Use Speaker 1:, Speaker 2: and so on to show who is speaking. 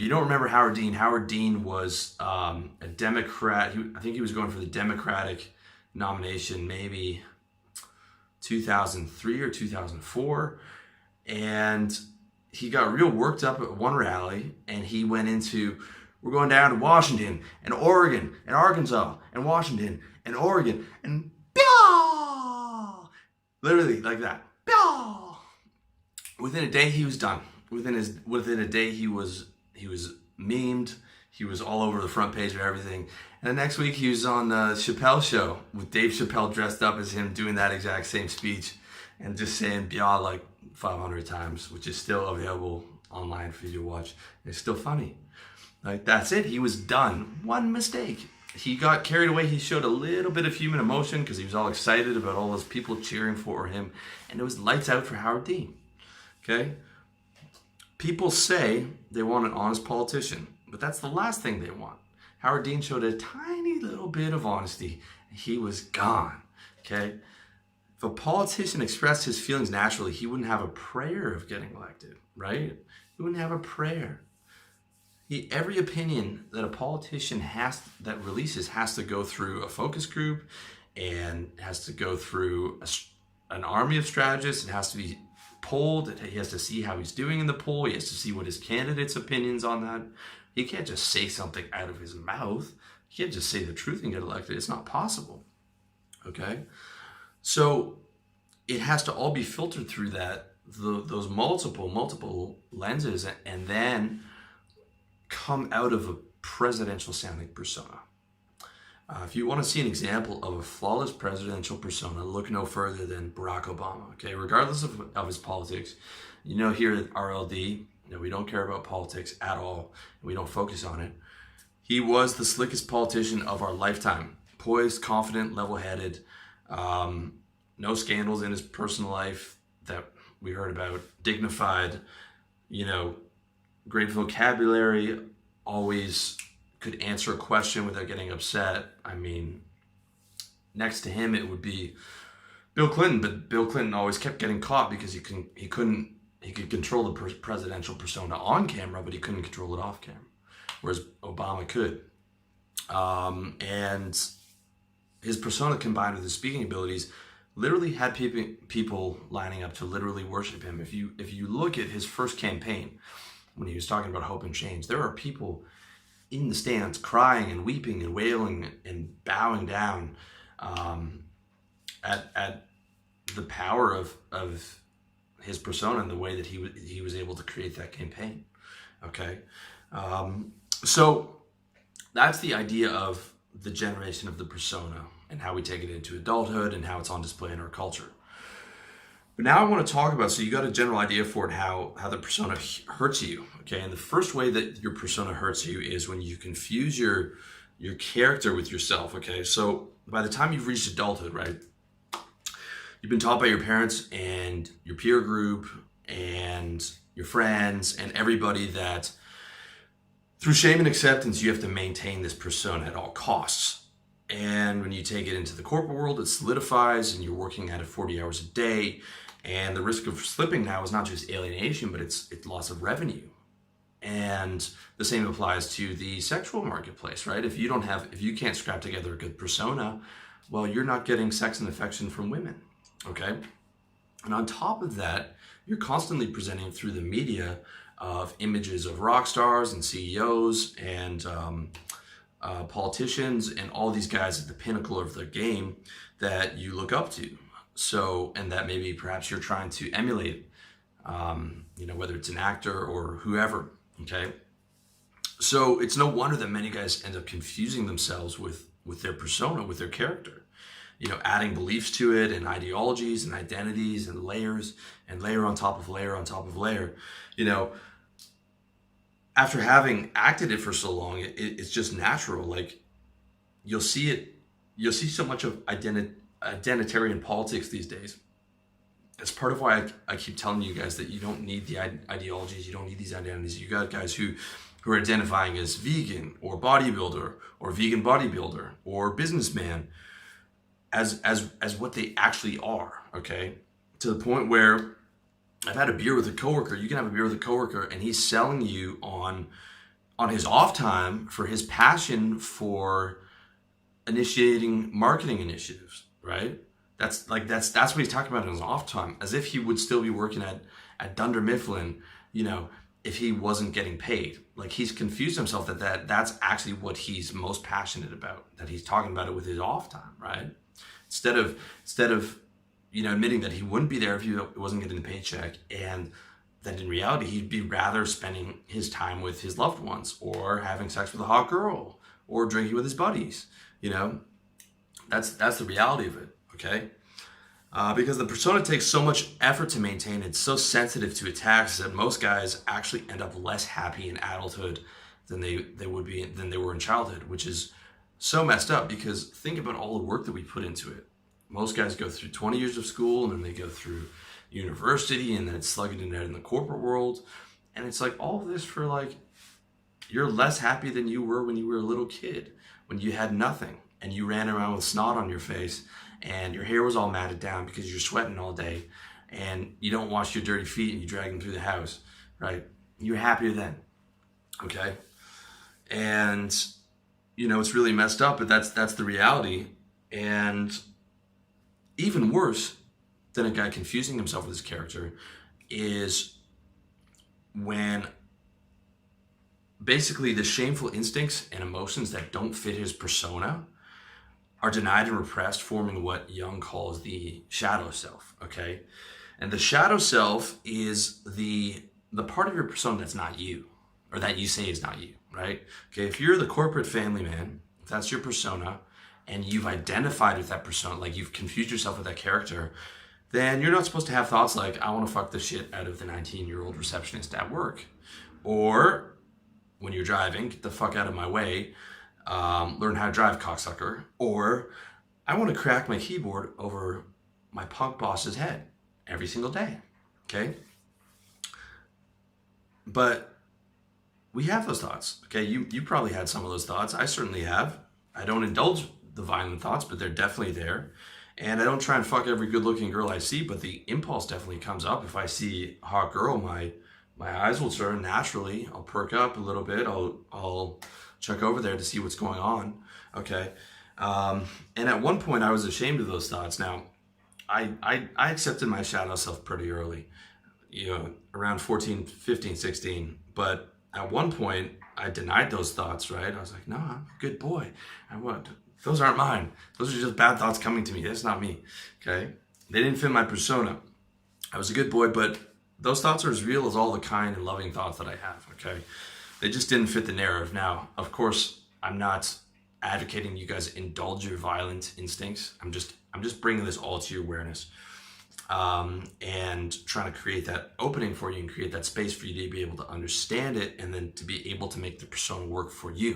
Speaker 1: You don't remember Howard Dean. Howard Dean was a Democrat. I think he was going for the Democratic nomination maybe 2003 or 2004. And he got real worked up at one rally, and he went into, we're going down to Washington and Oregon and Arkansas and Washington and Oregon and literally like that. Within a day he was done. Within a day he was memed. He was all over the front page of everything. And the next week he was on the Chappelle show with Dave Chappelle dressed up as him doing that exact same speech and just saying "blah" like 500 times, which is still available online for you to watch. It's still funny. Like, that's it. He was done. One mistake. He got carried away. He showed a little bit of human emotion because he was all excited about all those people cheering for him. And it was lights out for Howard Dean. Okay? People say they want an honest politician, but that's the last thing they want. Howard Dean showed a tiny little bit of honesty. He was gone. Okay? If a politician expressed his feelings naturally, he wouldn't have a prayer of getting elected, right? He wouldn't have a prayer. Every opinion that a politician that releases has to go through a focus group and has to go through an army of strategists. It has to be polled. He has to see how he's doing in the poll. He has to see what his candidate's opinions on that. He can't just say something out of his mouth. He can't just say the truth and get elected. It's not possible. Okay? So it has to all be filtered through those multiple lenses, and then come out of a presidential sounding persona. If you want to see an example of a flawless presidential persona, look no further than Barack Obama. Okay, regardless of his politics, here at RLD, we don't care about politics at all. We don't focus on it. He was the slickest politician of our lifetime. Poised, confident, level-headed. No scandals in his personal life that we heard about. Dignified, great vocabulary, always could answer a question without getting upset. I mean, next to him it would be Bill Clinton, but Bill Clinton always kept getting caught because he could control the presidential persona on camera, but he couldn't control it off camera, whereas Obama could. And his persona combined with his speaking abilities literally had people lining up to literally worship him. If you look at his first campaign, when he was talking about hope and change, there are people in the stands crying and weeping and wailing and bowing down at the power of his persona and the way that he was able to create that campaign. Okay, so that's the idea of the generation of the persona and how we take it into adulthood and how it's on display in our culture. But now I want to talk about, so you got a general idea for it, how the persona hurts you, okay? And the first way that your persona hurts you is when you confuse your character with yourself, okay? So by the time you've reached adulthood, right, you've been taught by your parents and your peer group and your friends and everybody that through shame and acceptance, you have to maintain this persona at all costs. And when you take it into the corporate world, it solidifies and you're working at it 40 hours a day. And the risk of slipping now is not just alienation, but it's loss of revenue. And the same applies to the sexual marketplace, right? If you can't scrap together a good persona, well, you're not getting sex and affection from women, okay? And on top of that, you're constantly presenting through the media of images of rock stars and CEOs and politicians and all these guys at the pinnacle of the game that you look up to. So, and that maybe perhaps you're trying to emulate, whether it's an actor or whoever, okay? So it's no wonder that many guys end up confusing themselves with their persona, with their character, adding beliefs to it and ideologies and identities and layers and layer on top of layer on top of layer, after having acted it for so long, it's just natural. Like you'll see so much of identitarian politics these days. It's part of why I keep telling you guys that you don't need the ideologies, you don't need these identities. You got guys who are identifying as vegan or bodybuilder or vegan bodybuilder or businessman as what they actually are, okay? To the point where I've had a beer with a coworker. You can have a beer with a coworker and he's selling you on on his off time for his passion for initiating marketing initiatives, right? That's what he's talking about in his off time, as if he would still be working at Dunder Mifflin, you know, if he wasn't getting paid. Like, he's confused himself that's actually what he's most passionate about, that he's talking about it with his off time, right? Instead of you know, admitting that he wouldn't be there if he wasn't getting a paycheck, and that in reality he'd be rather spending his time with his loved ones, or having sex with a hot girl, or drinking with his buddies. You know, that's the reality of it. Okay. Because the persona takes so much effort to maintain, it's so sensitive to attacks that most guys actually end up less happy in adulthood than they were in childhood, which is so messed up, because think about all the work that we put into it. Most guys go through 20 years of school, and then they go through university, and then it's slugging it out in the corporate world. And it's like all of this for, like, you're less happy than you were when you were a little kid, when you had nothing and you ran around with snot on your face and your hair was all matted down because you're sweating all day, and you don't wash your dirty feet and you drag them through the house, right? You're happier then, okay? And, you know, it's really messed up, but that's the reality. And even worse than a guy confusing himself with his character is when basically the shameful instincts and emotions that don't fit his persona are denied and repressed, forming what Jung calls the shadow self, okay? And the shadow self is the part of your persona that's not you, or that you say is not you, right? Okay, if you're the corporate family man, if that's your persona, and you've identified with that persona, like you've confused yourself with that character, then you're not supposed to have thoughts like, I want to fuck the shit out of the 19-year-old receptionist at work. Or when you're driving, get the fuck out of my way, learn how to drive, cocksucker. Or I want to crack my keyboard over my punk boss's head every single day, okay? But we have those thoughts, okay? You probably had some of those thoughts. I certainly have. I don't indulge the violent thoughts, but they're definitely there. And I don't try and fuck every good-looking girl I see, but the impulse definitely comes up. If I see a hot girl, my eyes will turn naturally. I'll perk up a little bit. I'll check over there to see what's going on. Okay. And at one point, I was ashamed of those thoughts. Now, I accepted my shadow self pretty early, you know, around 14, 15, 16. But at one point, I denied those thoughts, right? I was like, no, I'm a good boy. Those aren't mine. Those are just bad thoughts coming to me. That's not me, okay? They didn't fit my persona. I was a good boy, but those thoughts are as real as all the kind and loving thoughts that I have, okay? They just didn't fit the narrative. Now, of course, I'm not advocating you guys indulge your violent instincts. I'm just bringing this all to your awareness, and trying to create that opening for you and create that space for you to be able to understand it, and then to be able to make the persona work for you.